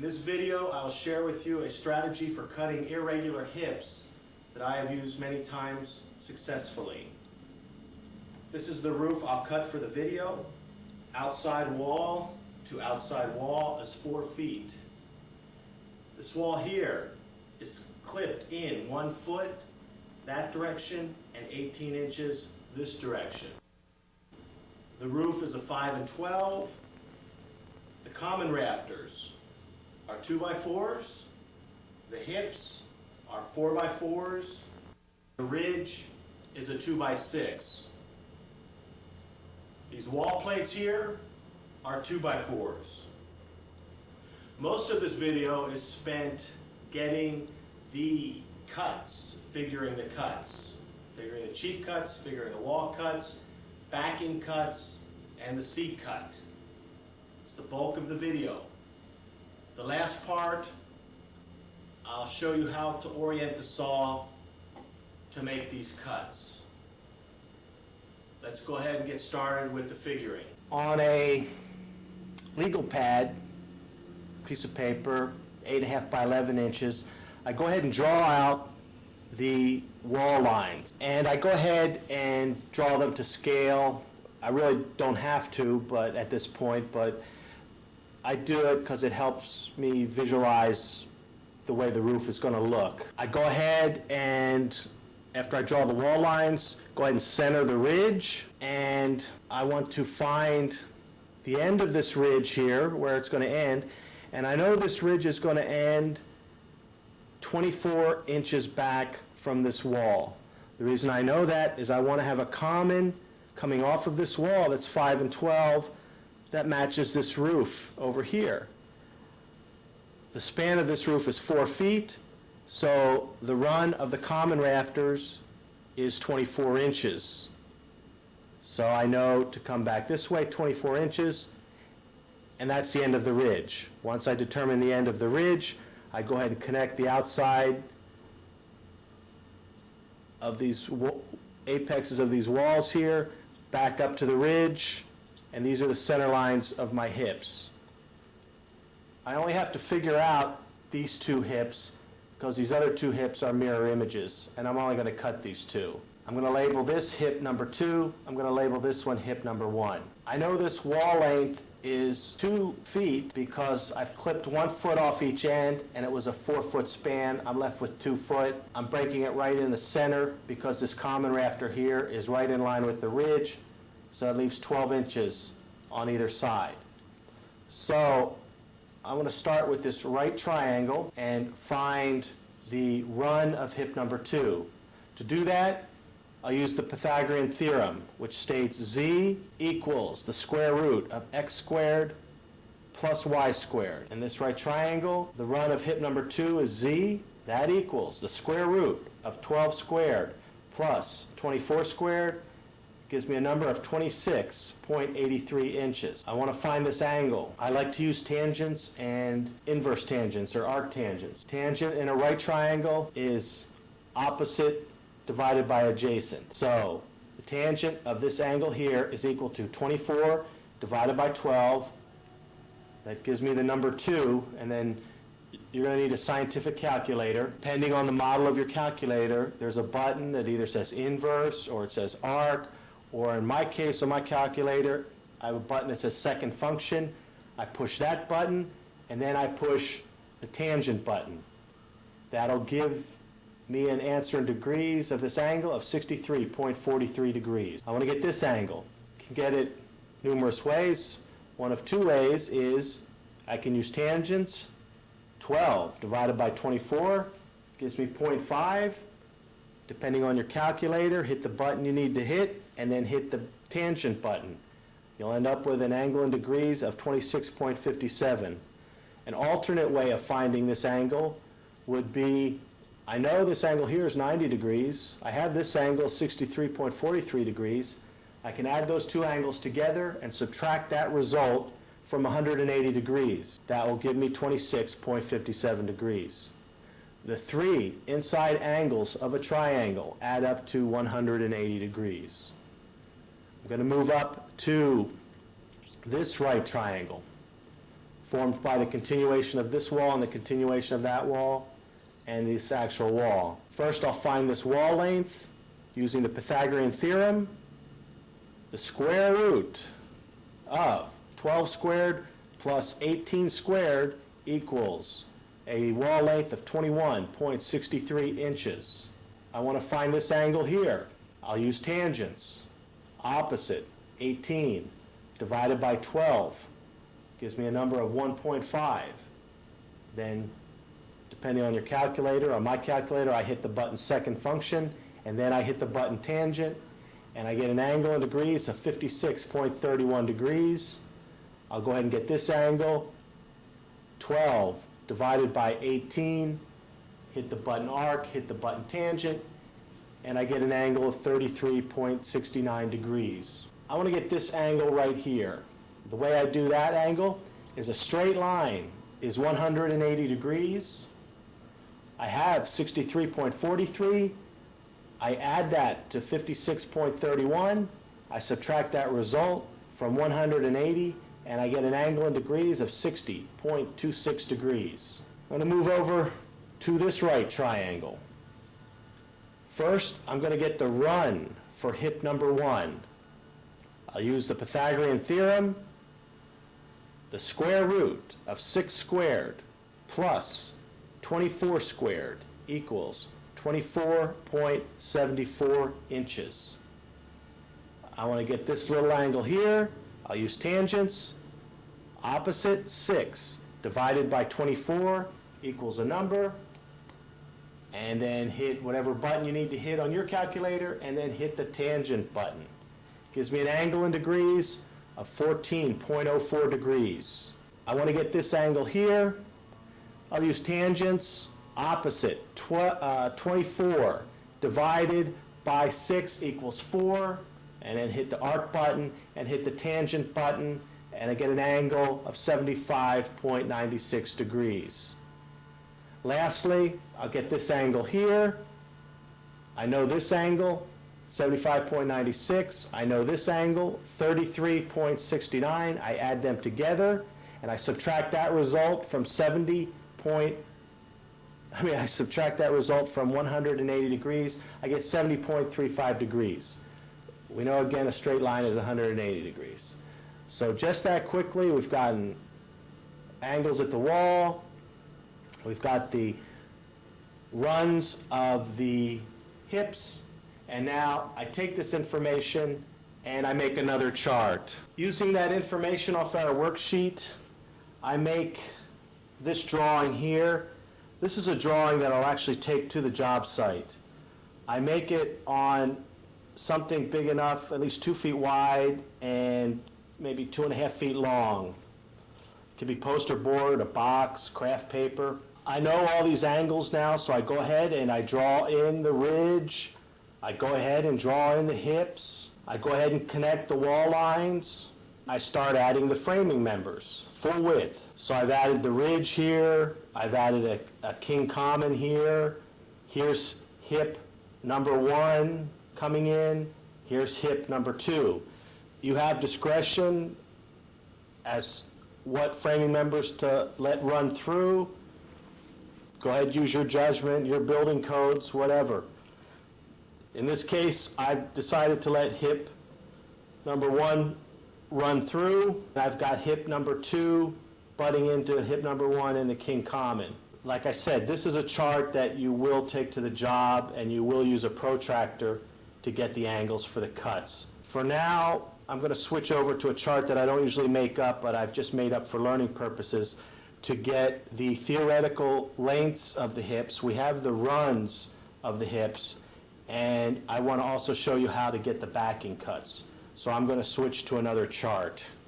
In this video, I will share with you a strategy for cutting irregular hips that I have used many times successfully. This is the roof I'll cut for the video. Outside wall to outside wall is 4 feet. This wall here is clipped in 1 foot that direction and 18 inches this direction. The roof is a 5 and 12. The common rafters are 2x4s. The hips are 4x4s. The ridge is a 2x6. These wall plates here are 2x4s. Most of this video is spent getting the cuts, figuring the cuts, figuring the cheek cuts, figuring the wall cuts, backing cuts, and the seat cut. It's the bulk of the video. The last part, I'll show you how to orient the saw to make these cuts. Let's go ahead and get started with the figuring. On a legal pad, piece of paper, 8.5 by 11 inches, I go ahead and draw out the wall lines. And I go ahead and draw them to scale. I really don't have to, but at this point, but I do it because it helps me visualize the way the roof is going to look. I go ahead and, after I draw the wall lines, go ahead and center the ridge, and I want to find the end of this ridge here, where it's going to end, and I know this ridge is going to end 24 inches back from this wall. The reason I know that is I want to have a common coming off of this wall that's 5 and 12 that matches this roof over here. The span of this roof is 4 feet, so the run of the common rafters is 24 inches. So I know to come back this way 24 inches, and that's the end of the ridge. Once I determine the end of the ridge, I go ahead and connect the outside of these apexes of these walls here back up to the ridge, and these are the center lines of my hips. I only have to figure out these 2 hips because these other 2 hips are mirror images, and I'm only going to cut these 2. I'm going to label this hip number 2. I'm going to label this one hip number 1. I know this wall length is 2 feet because I've clipped 1 foot off each end, and it was a 4-foot span. I'm left with 2 foot. I'm breaking it right in the center because this common rafter here is right in line with the ridge, so it leaves 12 inches on either side. So I'm going to start with this right triangle and find the run of hip number 2. To do that, I'll use the Pythagorean theorem, which states z equals the square root of x squared plus y squared. In this right triangle, the run of hip number 2 is z. That equals the square root of 12 squared plus 24 squared. Gives me a number of 26.83 inches. I want to find this angle. I like to use tangents and inverse tangents or arctangents. Tangent in a right triangle is opposite divided by adjacent. So the tangent of this angle here is equal to 24 divided by 12. That gives me the number 2, and then you're going to need a scientific calculator. Depending on the model of your calculator, there's a button that either says inverse or it says arc, or in my case on my calculator, I have a button that says second function. I push that button, and then I push the tangent button. That'll give me an answer in degrees of this angle of 63.43 degrees. I want to get this angle. You can get it numerous ways. One of 2 ways is I can use tangents. 12 divided by 24 gives me 0.5. Depending on your calculator, hit the button you need to hit, and then hit the tangent button. You'll end up with an angle in degrees of 26.57. An alternate way of finding this angle would be, I know this angle here is 90 degrees. I have this angle 63.43 degrees. I can add those 2 angles together and subtract that result from 180 degrees. That will give me 26.57 degrees. The 3 inside angles of a triangle add up to 180 degrees. I'm going to move up to this right triangle. formed by the continuation of this wall and the continuation of that wall and this actual wall. First, I'll find this wall length using the Pythagorean theorem. The square root of 12 squared plus 18 squared equals a wall length of 21.63 inches. I want to find this angle here. I'll use tangents. Opposite, 18, divided by 12 gives me a number of 1.5. Then, depending on your calculator, on my calculator, I hit the button second function, and then I hit the button tangent, and I get an angle in degrees of 56.31 degrees. I'll go ahead and get this angle, 12 divided by 18, hit the button arc, hit the button tangent, and I get an angle of 33.69 degrees. I want to get this angle right here. The way I do that angle is a straight line is 180 degrees. I have 63.43. I add that to 56.31. I subtract that result from 180, and I get an angle in degrees of 60.26 degrees. I'm going to move over to this right triangle. First, I'm going to get the run for hip number 1. I'll use the Pythagorean theorem. The square root of 6 squared plus 24 squared equals 24.74 inches. I want to get this little angle here. I'll use tangents. Opposite, 6 divided by 24 equals a number. And then hit whatever button you need to hit on your calculator, and then hit the tangent button. Gives me an angle in degrees of 14.04 degrees. I want to get this angle here. I'll use tangents. Opposite, 24 divided by 6 equals 4, and then hit the arc button and hit the tangent button, and I get an angle of 75.96 degrees. Lastly, I'll get this angle here. I know this angle, 75.96. I know this angle, 33.69. I add them together, and I subtract that result from I subtract that result from 180 degrees. I get 70.35 degrees. We know, again, a straight line is 180 degrees. So just that quickly, we've gotten angles at the wall. We've got the runs of the hips. And now I take this information and I make another chart. Using that information off our worksheet, I make this drawing here. This is a drawing that I'll actually take to the job site. I make it on something big enough, at least 2 feet wide and maybe 2.5 feet long. It could be poster board, a box, craft paper. I know all these angles now, so I go ahead and I draw in the ridge. I go ahead and draw in the hips. I go ahead and connect the wall lines. I start adding the framing members, full width. So I've added the ridge here. I've added a king common here. Here's hip number 1 coming in. Here's hip number 2. You have discretion as what framing members to let run through. Go ahead, use your judgment, your building codes, whatever. In this case, I've decided to let hip number 1 run through. I've got hip number 2 butting into hip number 1 in the king common. Like I said, this is a chart that you will take to the job, and you will use a protractor to get the angles for the cuts. For now, I'm going to switch over to a chart that I don't usually make up, but I've just made up for learning purposes to get the theoretical lengths of the hips. We have the runs of the hips, and I want to also show you how to get the backing cuts. So I'm going to switch to another chart.